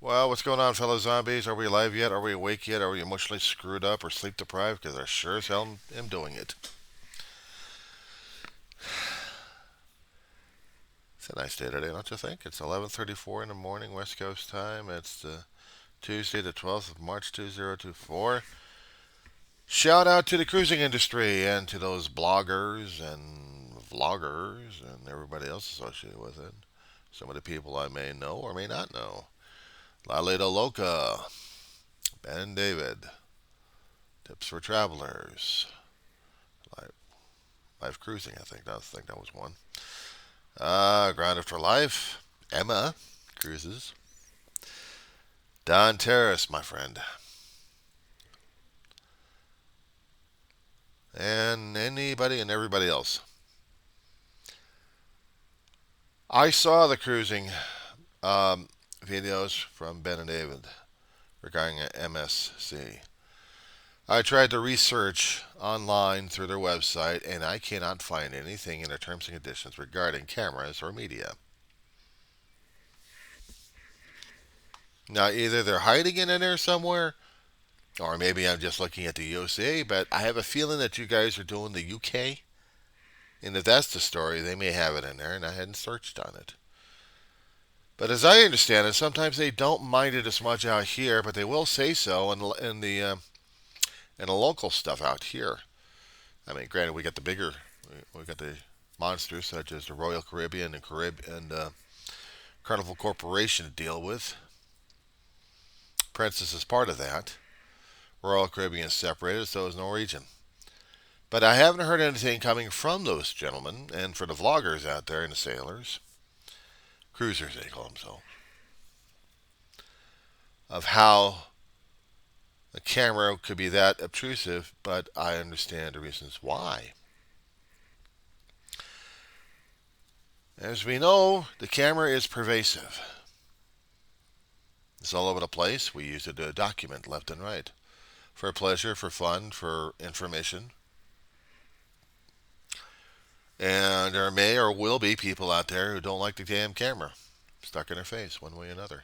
Well, what's going on, fellow zombies? Are we alive yet? Are we awake yet? Are we emotionally screwed up or sleep deprived? Because I sure as hell am doing it. It's a nice day today, don't you think? It's 11:34 in the morning, West Coast time. It's Tuesday, the 12th of March, 2024. Shout out to the cruising industry and to those bloggers and vloggers and everybody else associated with it. Some of the people I may know or may not know. Lalita Loca, Ben and David, Tips for Travelers, Life Cruising, I think that was one. Grounded for Life, Emma Cruises, Don Terrace, my friend, and anybody and everybody else. I saw the cruising videos from Ben and David regarding MSC. I tried to research online through their website, and I cannot find anything in their terms and conditions regarding cameras or media. Now, either they're hiding it in there somewhere, or maybe I'm just looking at the USA, but I have a feeling that you guys are doing the UK. And if that's the story, they may have it in there, and I hadn't searched on it. But as I understand it, sometimes they don't mind it as much out here, but they will say so in the local stuff out here. I mean, granted, we got the monsters such as the Royal Caribbean and Carnival Corporation to deal with. Princess is part of that. Royal Caribbean is separated, so is Norwegian. But I haven't heard anything coming from those gentlemen, and for the vloggers out there and the sailors, cruisers they call themselves, of how a camera could be that obtrusive, but I understand the reasons why. As we know, the camera is pervasive. It's all over the place. We use it to document left and right. For pleasure, for fun, for information. And there may or will be people out there who don't like the damn camera stuck in their face one way or another.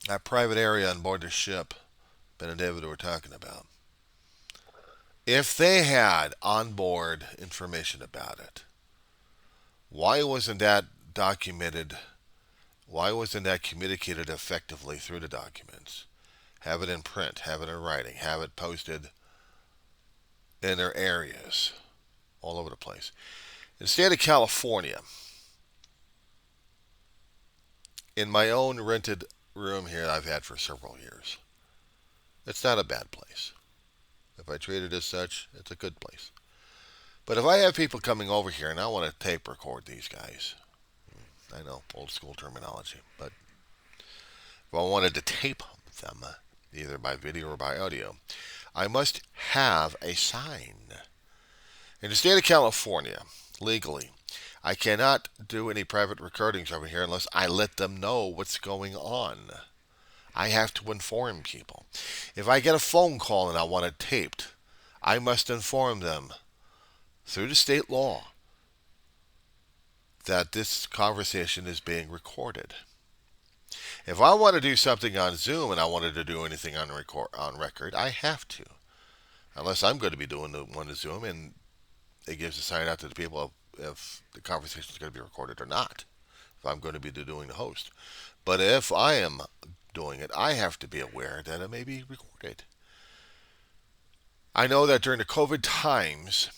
That private area on board the ship Ben and David were talking about. If they had on board information about it, why wasn't that documented? Why wasn't that communicated effectively through the documents? Have it in print, have it in writing, have it posted in their areas all over the place. In the state of California, in my own rented room here I've had for several years, it's not a bad place. If I treat it as such, it's a good place. But if I have people coming over here and I want to tape record these guys, I know, old school terminology, but if I wanted to tape them, either by video or by audio, I must have a sign. In the state of California, legally, I cannot do any private recordings over here unless I let them know what's going on. I have to inform people. If I get a phone call and I want it taped, I must inform them through the state law that this conversation is being recorded. If I want to do something on Zoom and I wanted to do anything on record, I have to. Unless I'm going to be doing the one to Zoom and it gives a sign out to the people if the conversation is going to be recorded or not. If I'm going to be doing the host. But if I am doing it, I have to be aware that it may be recorded. I know that during the COVID times,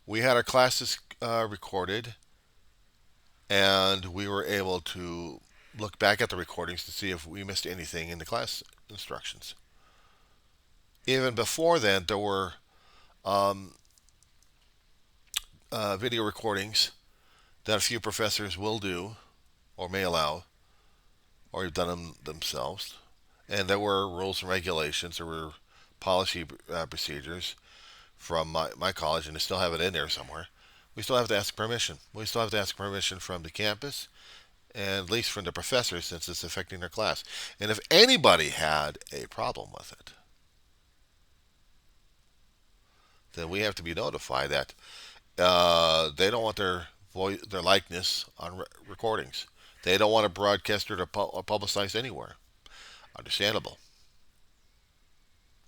we had our classes recorded, and we were able to look back at the recordings to see if we missed anything in the class instructions. Even before then, there were um, video recordings that a few professors will do or may allow or have done them themselves. And there were rules and regulations, there were policy procedures from my college, and I still have it in there somewhere. We still have to ask permission. We still have to ask permission from the campus, and at least from the professors, since it's affecting their class. And if anybody had a problem with it, then we have to be notified that they don't want their likeness on recordings. They don't want to broadcast or publicize anywhere. Understandable.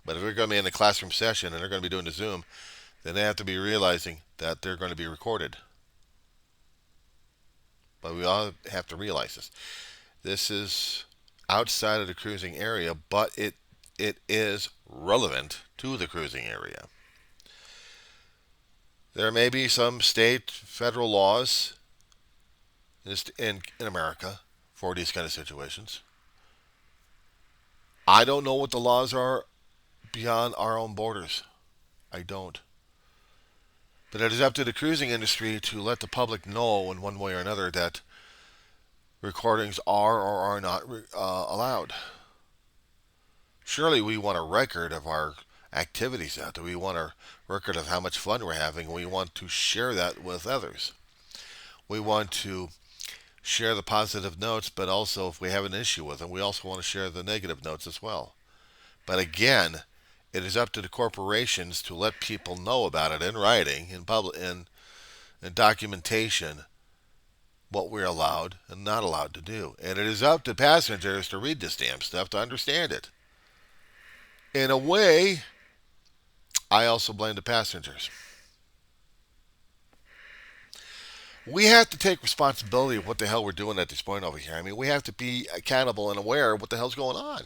But if they're going to be in a classroom session and they're going to be doing the Zoom, then they have to be realizing that they're going to be recorded. But we all have to realize this. This is outside of the cruising area, but it is relevant to the cruising area. There may be some state, federal laws in America for these kind of situations. I don't know what the laws are beyond our own borders. I don't. But it is up to the cruising industry to let the public know in one way or another that recordings are or are not allowed. Surely we want a record of our activities out there. We want a record of how much fun we're having. We want to share that with others. We want to share the positive notes, but also if we have an issue with them, we also want to share the negative notes as well. But again, it is up to the corporations to let people know about it in writing, in public, in documentation, what we're allowed and not allowed to do. And it is up to passengers to read this damn stuff to understand it. In a way, I also blame the passengers. We have to take responsibility of what the hell we're doing at this point over here. I mean, we have to be accountable and aware of what the hell's going on.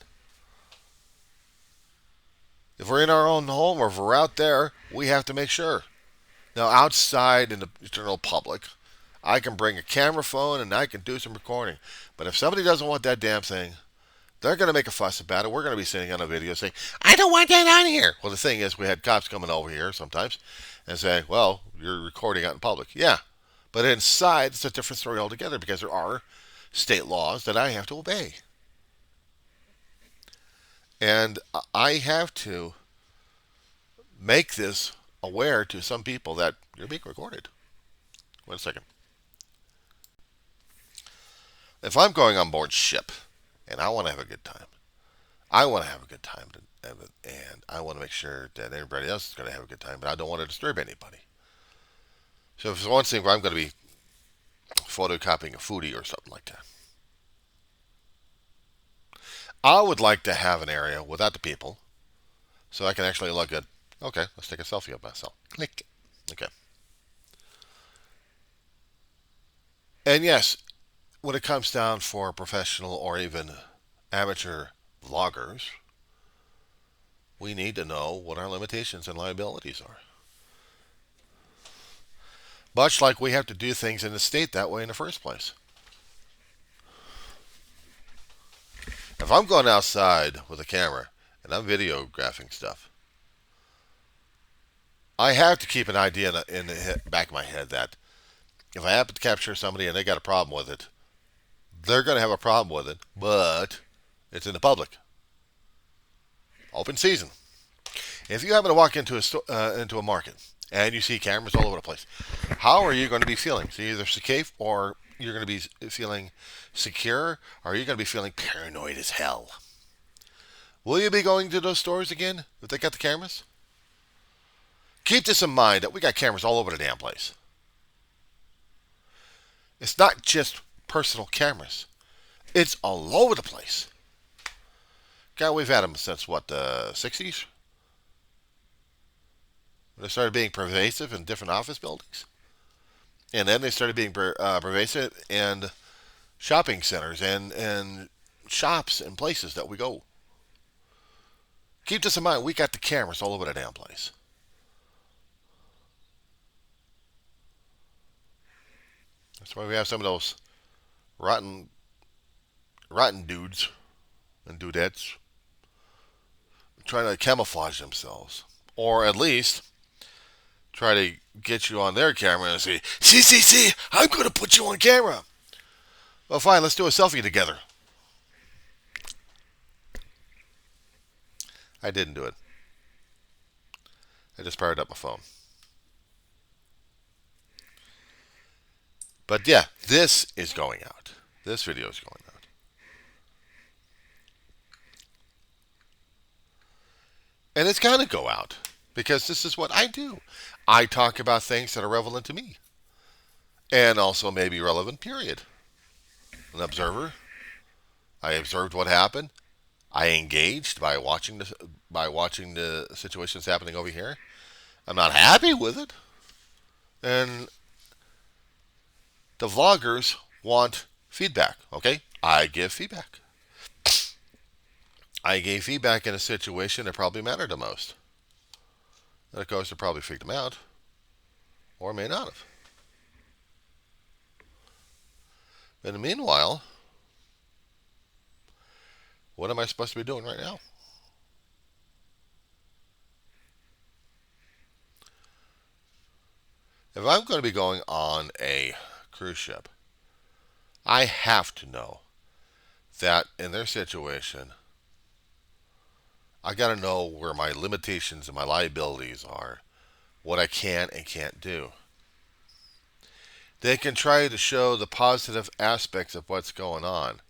If we're in our own home or if we're out there, we have to make sure. Now, outside in the general public, I can bring a camera phone and I can do some recording. But if somebody doesn't want that damn thing, they're going to make a fuss about it. We're going to be sitting on a video saying, I don't want that on here. Well, the thing is, we had cops coming over here sometimes and saying, well, you're recording out in public. Yeah. But inside, it's a different story altogether because there are state laws that I have to obey. And I have to make this aware to some people that you're being recorded. Wait a second. If I'm going on board ship and I want to have a good time, I want to have a good time and I want to make sure that everybody else is going to have a good time, but I don't want to disturb anybody. So if it's one thing where I'm going to be photocopying a foodie or something like that, I would like to have an area without the people so I can actually look at, okay, let's take a selfie of myself. Click. Okay. And yes, when it comes down for professional or even amateur vloggers, we need to know what our limitations and liabilities are. Much like we have to do things in the state that way in the first place. If I'm going outside with a camera and I'm videographing stuff, I have to keep an idea in the back of my head that if I happen to capture somebody and they got a problem with it, they're going to have a problem with it, but it's in the public. Open season. If you happen to walk into a market and you see cameras all over the place, how are you going to be feeling? So either safe or you're going to be feeling secure, or are you going to be feeling paranoid as hell? Will you be going to those stores again if they got the cameras? Keep this in mind that we got cameras all over the damn place. It's not just personal cameras. It's all over the place. God, we've had them since, what, the 60s? They started being pervasive in different office buildings. And then they started being pervasive in shopping centers and shops and places that we go. Keep this in mind. We got the cameras all over the damn place. That's why we have some of those rotten dudes and dudettes trying to camouflage themselves. Or at least try to get you on their camera and say, see, I'm going to put you on camera. Well, fine, let's do a selfie together. I didn't do it. I just powered up my phone. But yeah, this is going out. This video is going out. And it's got to go out because this is what I do. I talk about things that are relevant to me and also maybe relevant, period. an observer. I observed what happened. I engaged by watching the situations happening over here. I'm not happy with it, and the vloggers want feedback. Okay, I give feedback. I gave feedback in a situation that probably mattered the most. And of course, it probably freaked them out, or may not have. In the meanwhile, what am I supposed to be doing right now? If I'm going to be going on a cruise ship, I have to know that in their situation, I got to know where my limitations and my liabilities are, what I can and can't do. They can try to show the positive aspects of what's going on.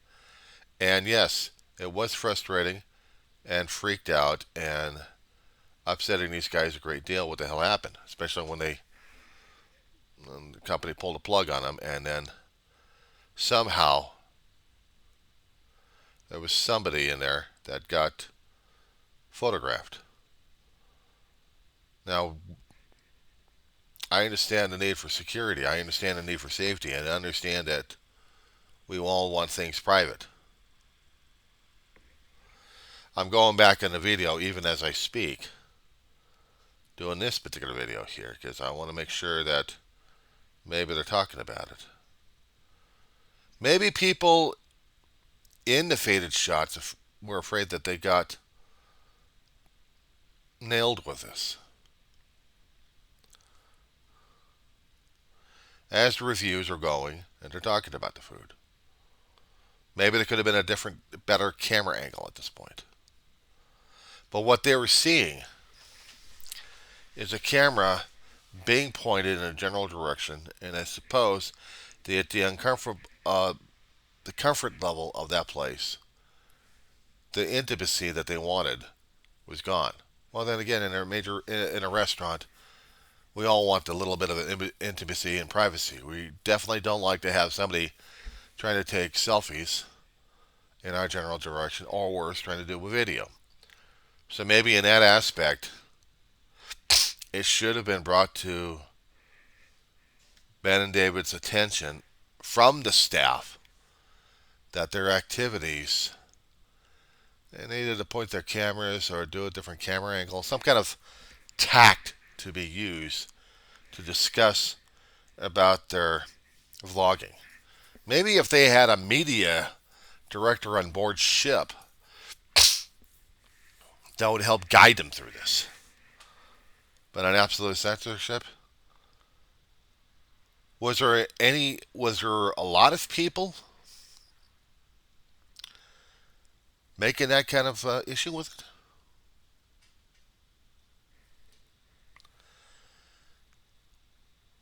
And yes, it was frustrating and freaked out and upsetting these guys a great deal what the hell happened, especially when the company pulled a plug on them and then somehow there was somebody in there that got photographed. Now, I understand the need for security. I understand the need for safety. And I understand that we all want things private. I'm going back in the video even as I speak, doing this particular video here, because I want to make sure that maybe they're talking about it. Maybe people in the faded shots were afraid that they got nailed with this. As the reviews are going and they're talking about the food, maybe there could have been a different, better camera angle at this point. But what they were seeing is a camera being pointed in a general direction, and I suppose that the comfort level of that place, the intimacy that they wanted, was gone. Well, then again, in a restaurant, we all want a little bit of intimacy and privacy. We definitely don't like to have somebody trying to take selfies in our general direction, or worse, trying to do it with video. So maybe in that aspect, it should have been brought to Ben and David's attention from the staff that their activities, they needed to point their cameras or do a different camera angle, some kind of tact to be used to discuss about their vlogging. Maybe if they had a media director on board ship, that would help guide them through this. But on absolute censorship, was there a lot of people making that kind of issue with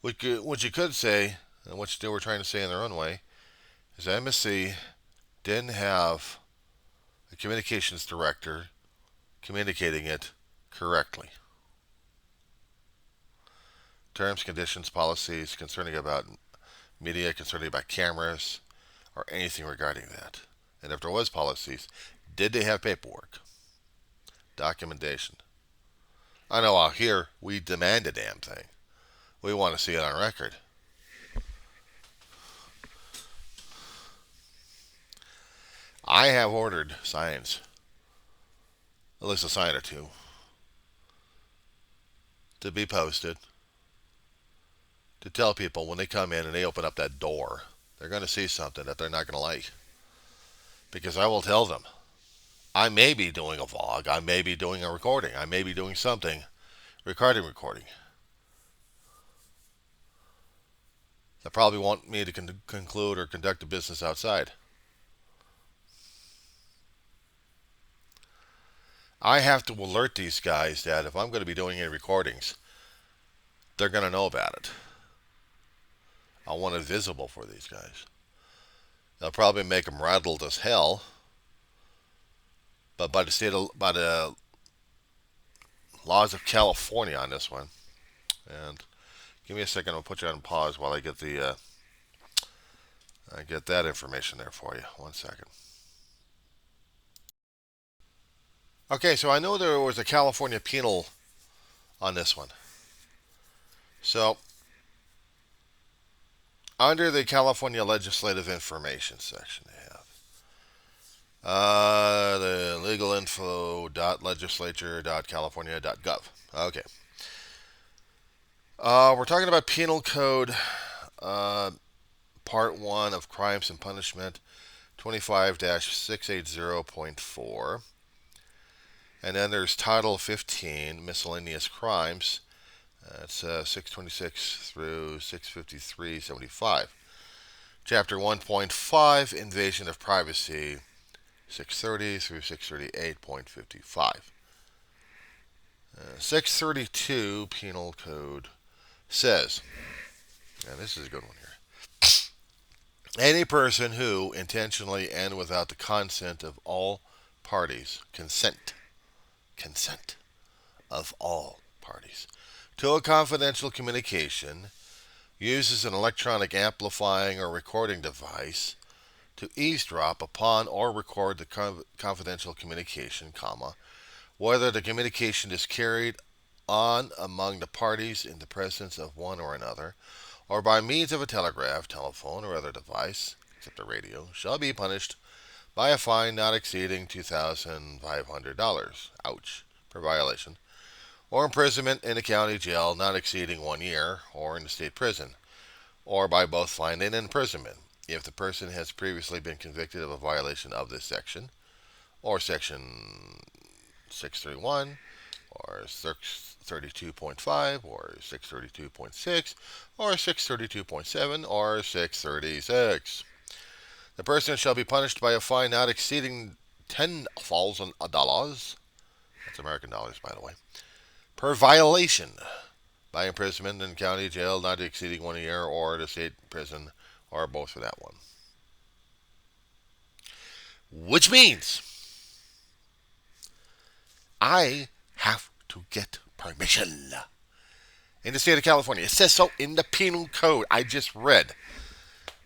it? What you could say, and what they were trying to say in their own way, is that MSC didn't have a communications director communicating it correctly. Terms, conditions, policies concerning about media, concerning about cameras, or anything regarding that. And if there was policies, did they have paperwork? Documentation. I know out here we demand a damn thing. We want to see it on record. I have ordered signs, at least a sign or two, to be posted to tell people when they come in and they open up that door, they're going to see something that they're not going to like. Because I will tell them, I may be doing a vlog, I may be doing a recording, I may be doing something, recording. They probably want me to conclude or conduct a business outside. I have to alert these guys that if I'm going to be doing any recordings, they're going to know about it. I want it visible for these guys. They'll probably make them rattled as hell, but by the laws of California on this one, and give me a second, I'll put you on pause while I get the I get that information there for you. 1 second. Okay, so I know there was a California penal on this one. So, under the California Legislative Information section, they have the legalinfo.legislature.california.gov. Okay. We're talking about Penal Code Part 1 of Crimes and Punishment 25-680.4. And then there's Title 15, Miscellaneous Crimes. That's 626 through 653.75. Chapter 1.5, Invasion of Privacy, 630 through 638.55. 632 Penal Code says, and this is a good one here, any person who intentionally and without the consent of all parties, consent of all parties, to a confidential communication, uses an electronic amplifying or recording device to eavesdrop upon or record the confidential communication, whether the communication is carried on among the parties in the presence of one or another, or by means of a telegraph, telephone, or other device, except a radio, shall be punished by a fine not exceeding $2,500, ouch, per violation, or imprisonment in a county jail not exceeding 1 year, or in a state prison, or by both fine and imprisonment, if the person has previously been convicted of a violation of this section, or section 631, or 632.5, or 632.6, or 632.7, or 636. The person shall be punished by a fine not exceeding $10,000, that's American dollars, by the way, per violation, by imprisonment in county jail not exceeding 1 year, or the state prison, or both for that one. Which means I have to get permission in the state of California. It says so in the penal code I just read.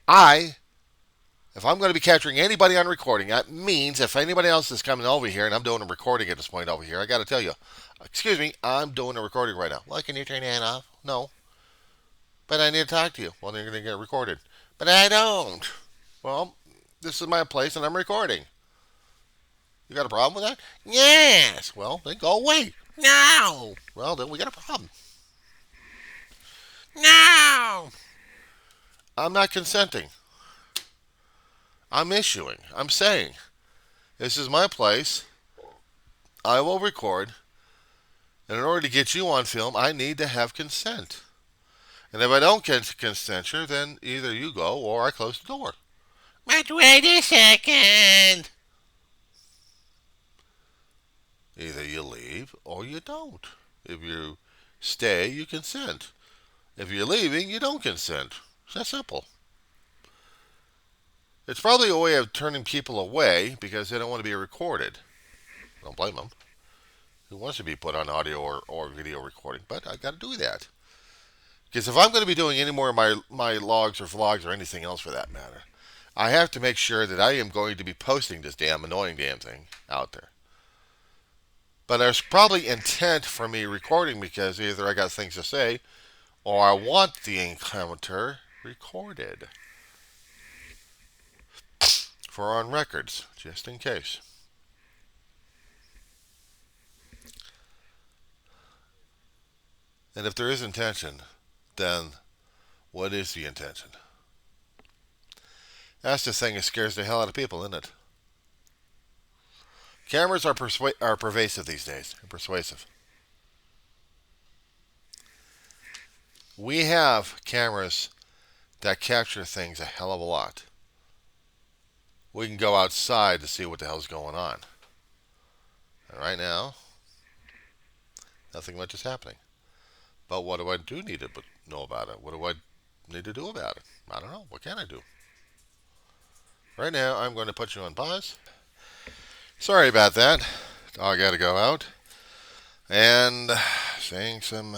If I'm going to be capturing anybody on recording, that means if anybody else is coming over here and I'm doing a recording at this point over here, I got to tell you, excuse me, I'm doing a recording right now. Well, can you turn that off? No. But I need to talk to you. Well, then you're going to get recorded. But I don't. Well, this is my place and I'm recording. You got a problem with that? Yes. Well, then go away. No. Well, then we got a problem. No. I'm not consenting. I'm issuing. I'm saying, this is my place. I will record. And in order to get you on film, I need to have consent. And if I don't get consent, then either you go or I close the door. But wait a second. Either you leave or you don't. If you stay, you consent. If you're leaving, you don't consent. It's that simple. It's probably a way of turning people away because they don't want to be recorded. Don't blame them. Who wants to be put on audio or video recording? But I got to do that. Because if I'm going to be doing any more of my logs or vlogs or anything else for that matter, I have to make sure that I am going to be posting this annoying damn thing out there. But there's probably intent for me recording because either I got things to say or I want the encounter recorded for on records, just in case. And if there is intention, then what is the intention? That's the thing that scares the hell out of people, isn't it? Cameras are pervasive these days, and persuasive. We have cameras that capture things a hell of a lot. We can go outside to see what the hell's going on. And right now, nothing much is happening. But what do I need to know about it? What do I need to do about it? I don't know. What can I do? Right now, I'm going to put you on pause. Sorry about that. Dog got to go out. And saying some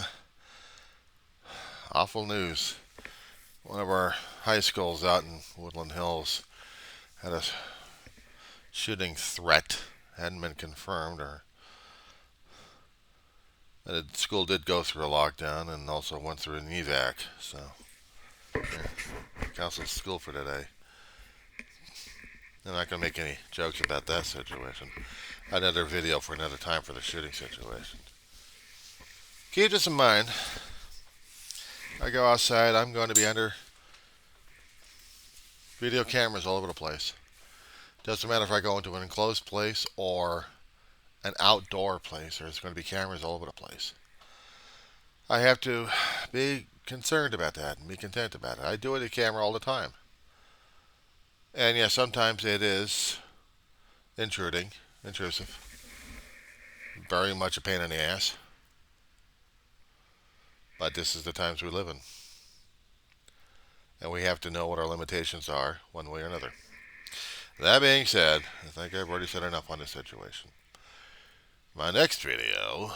awful news. One of our high schools out in Woodland Hills had a shooting threat. Hadn't been confirmed, or the school did go through a lockdown and also went through an evac. So, yeah, canceled school for today. I'm not going to make any jokes about that situation. Another video for another time for the shooting situation. Keep this in mind. I go outside, I'm going to be under video cameras all over the place. Doesn't matter if I go into an enclosed place or an outdoor place, there's going to be cameras all over the place. I have to be concerned about that and be content about it. I do it with camera all the time. And yeah, sometimes it is intrusive, very much a pain in the ass. But this is the times we live in. And we have to know what our limitations are one way or another. That being said, I think I've already said enough on this situation. My next video